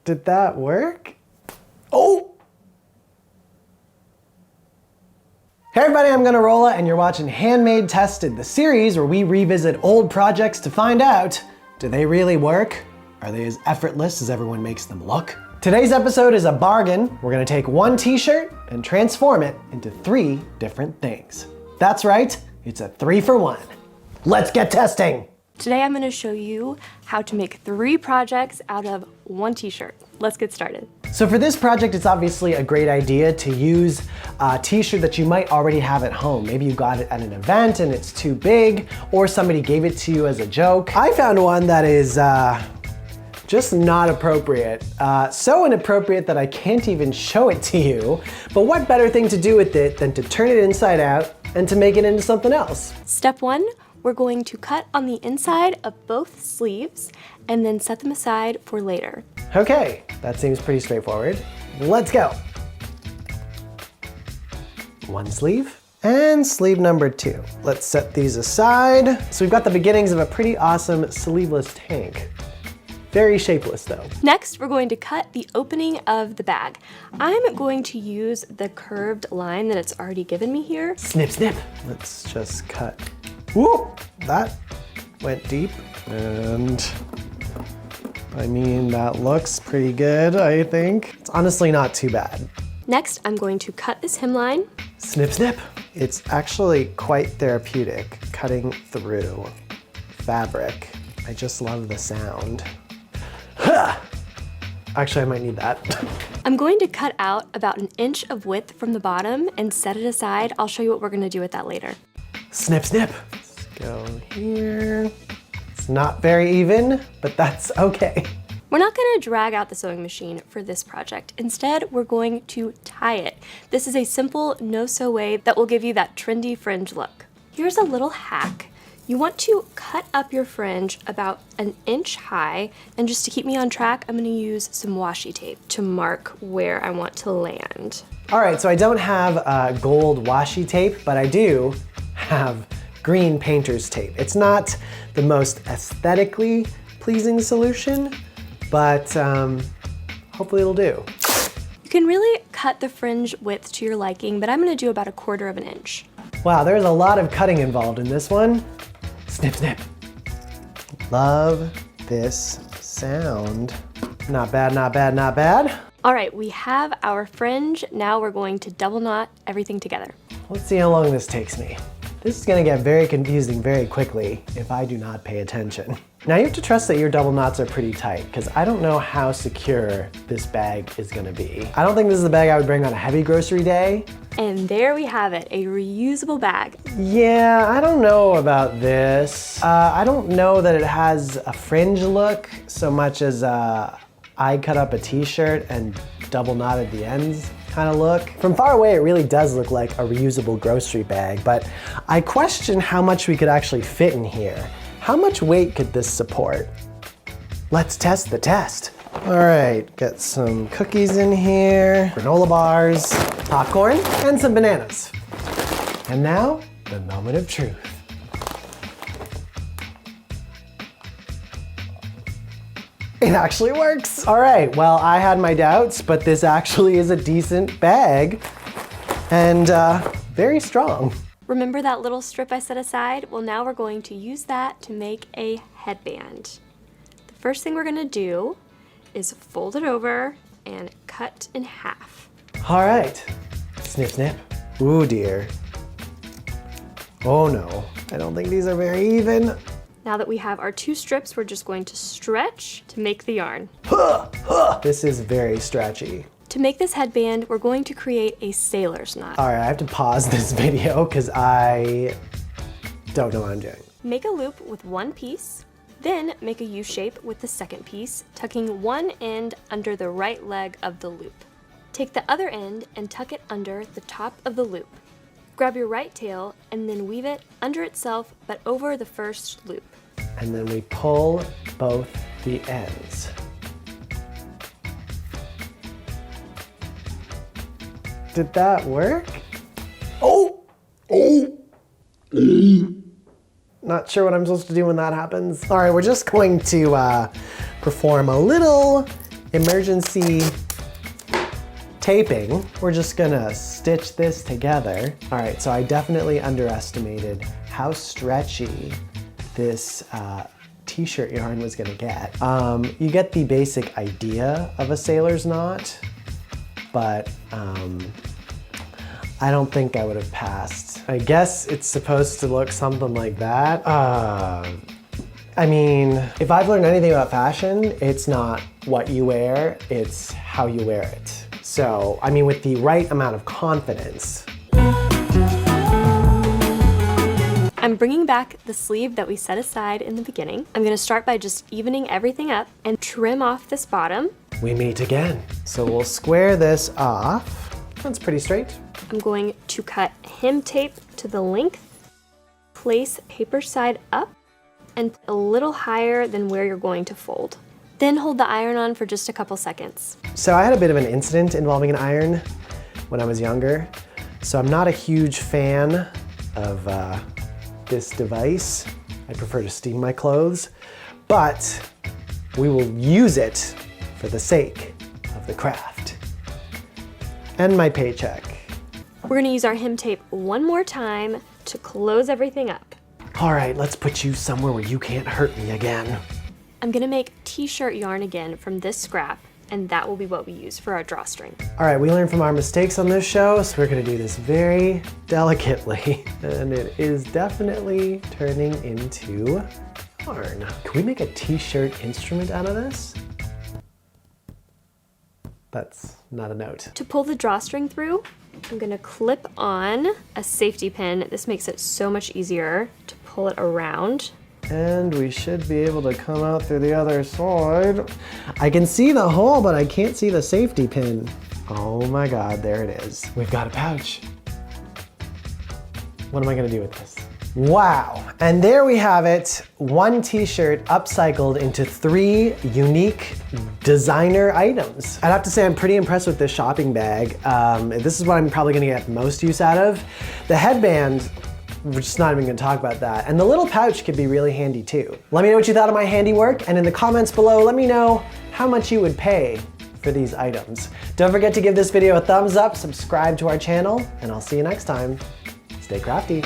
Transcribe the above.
Did that work? Oh! Hey everybody, I'm Gunadie and you're watching Handmade Tested, the series where we revisit old projects to find out, do they really work? Are they as effortless as everyone makes them look? Today's episode is a bargain. We're gonna take one t-shirt and transform it into 3 different things. That's right, it's a 3-for-1. Let's get testing. Today I'm gonna show you how to make 3 projects out of 1 t-shirt. Let's get started. So for this project, it's obviously a great idea to use a t-shirt that you might already have at home. Maybe you got it at an event and it's too big, or somebody gave it to you as a joke. I found one that is just not appropriate. So inappropriate that I can't even show it to you. But what better thing to do with it than to turn it inside out and to make it into something else? Step 1, we're going to cut on the inside of both sleeves and then set them aside for later. Okay, that seems pretty straightforward. Let's go. 1 sleeve and sleeve number 2. Let's set these aside. So we've got the beginnings of a pretty awesome sleeveless tank. Very shapeless though. Next, we're going to cut the opening of the bag. I'm going to use the curved line that it's already given me here. Snip, snip. Let's just cut. Whoa, that went deep. And I mean, that looks pretty good, I think. It's honestly not too bad. Next, I'm going to cut this hemline. Snip, snip. It's actually quite therapeutic, cutting through fabric. I just love the sound. Actually, I might need that. I'm going to cut out about 1 inch of width from the bottom and set it aside. I'll show you what we're gonna do with that later. Snip, snip. Let's go here. It's not very even, but that's okay. We're not gonna drag out the sewing machine for this project. Instead, we're going to tie it. This is a simple no-sew way that will give you that trendy fringe look. Here's a little hack. You want to cut up your fringe about 1 inch high, and just to keep me on track, I'm gonna use some washi tape to mark where I want to land. All right, so I don't have gold washi tape, but I do have green painter's tape. It's not the most aesthetically pleasing solution, but hopefully it'll do. You can really cut the fringe width to your liking, but I'm gonna do about 1/4 of an inch. Wow, there's a lot of cutting involved in this one. Snip, snip. Love this sound. Not bad, not bad, not bad. All right, we have our fringe. Now we're going to double knot everything together. Let's see how long this takes me. This is gonna get very confusing very quickly if I do not pay attention. Now you have to trust that your double knots are pretty tight, because I don't know how secure this bag is gonna be. I don't think this is the bag I would bring on a heavy grocery day. And there we have it, a reusable bag. Yeah, I don't know about this. I don't know that it has a fringe look so much as I cut up a t-shirt and double knotted the ends kind of look. From far away, it really does look like a reusable grocery bag, but I question how much we could actually fit in here. How much weight could this support? Let's test the test. All right, get some cookies in here, granola bars, popcorn, and some bananas. And now, the moment of truth. It actually works. All right, well, I had my doubts, but this actually is a decent bag and very strong. Remember that little strip I set aside? Well, now we're going to use that to make a headband. The first thing we're gonna do is fold it over and cut in half. All right, snip, snip. Ooh, dear. Oh no, I don't think these are very even. Now that we have our 2 strips, we're just going to stretch to make the yarn. This is very stretchy. To make this headband, we're going to create a sailor's knot. All right, I have to pause this video because I don't know what I'm doing. Make a loop with 1 piece, then make a U shape with the 2nd piece, tucking one end under the right leg of the loop. Take the other end and tuck it under the top of the loop. Grab your right tail and then weave it under itself but over the first loop. And then we pull both the ends. Did that work? Oh! Oh! Not sure what I'm supposed to do when that happens. All right, we're just going to perform a little emergency taping. We're just gonna stitch this together. All right, so I definitely underestimated how stretchy this t-shirt yarn was gonna get. You get the basic idea of a sailor's knot, but I don't think I would have passed. I guess it's supposed to look something like that. I mean, if I've learned anything about fashion, it's not what you wear, it's how you wear it. So, I mean, with the right amount of confidence. I'm bringing back the sleeve that we set aside in the beginning. I'm gonna start by just evening everything up and trim off this bottom. We meet again. So we'll square this off. That's pretty straight. I'm going to cut hem tape to the length, place paper side up, and a little higher than where you're going to fold. Then hold the iron on for just a couple seconds. So I had a bit of an incident involving an iron when I was younger. So I'm not a huge fan of this device. I prefer to steam my clothes, but we will use it for the sake of the craft and my paycheck. We're gonna use our hem tape one more time to close everything up. All right, let's put you somewhere where you can't hurt me again. I'm gonna make t-shirt yarn again from this scrap, and that will be what we use for our drawstring. All right, we learned from our mistakes on this show, so we're gonna do this very delicately. And it is definitely turning into yarn. Can we make a t-shirt instrument out of this? That's not a note. To pull the drawstring through, I'm gonna clip on a safety pin. This makes it so much easier to pull it around. And we should be able to come out through the other side. I can see the hole, but I can't see the safety pin. Oh my God, there it is. We've got a pouch. What am I gonna do with this? Wow, and there we have it. One t-shirt upcycled into 3 unique designer items. I'd have to say I'm pretty impressed with this shopping bag. This is what I'm probably gonna get most use out of. The headband, we're just not even gonna talk about that. And the little pouch could be really handy too. Let me know what you thought of my handiwork, and in the comments below, let me know how much you would pay for these items. Don't forget to give this video a thumbs up, subscribe to our channel, and I'll see you next time. Stay crafty.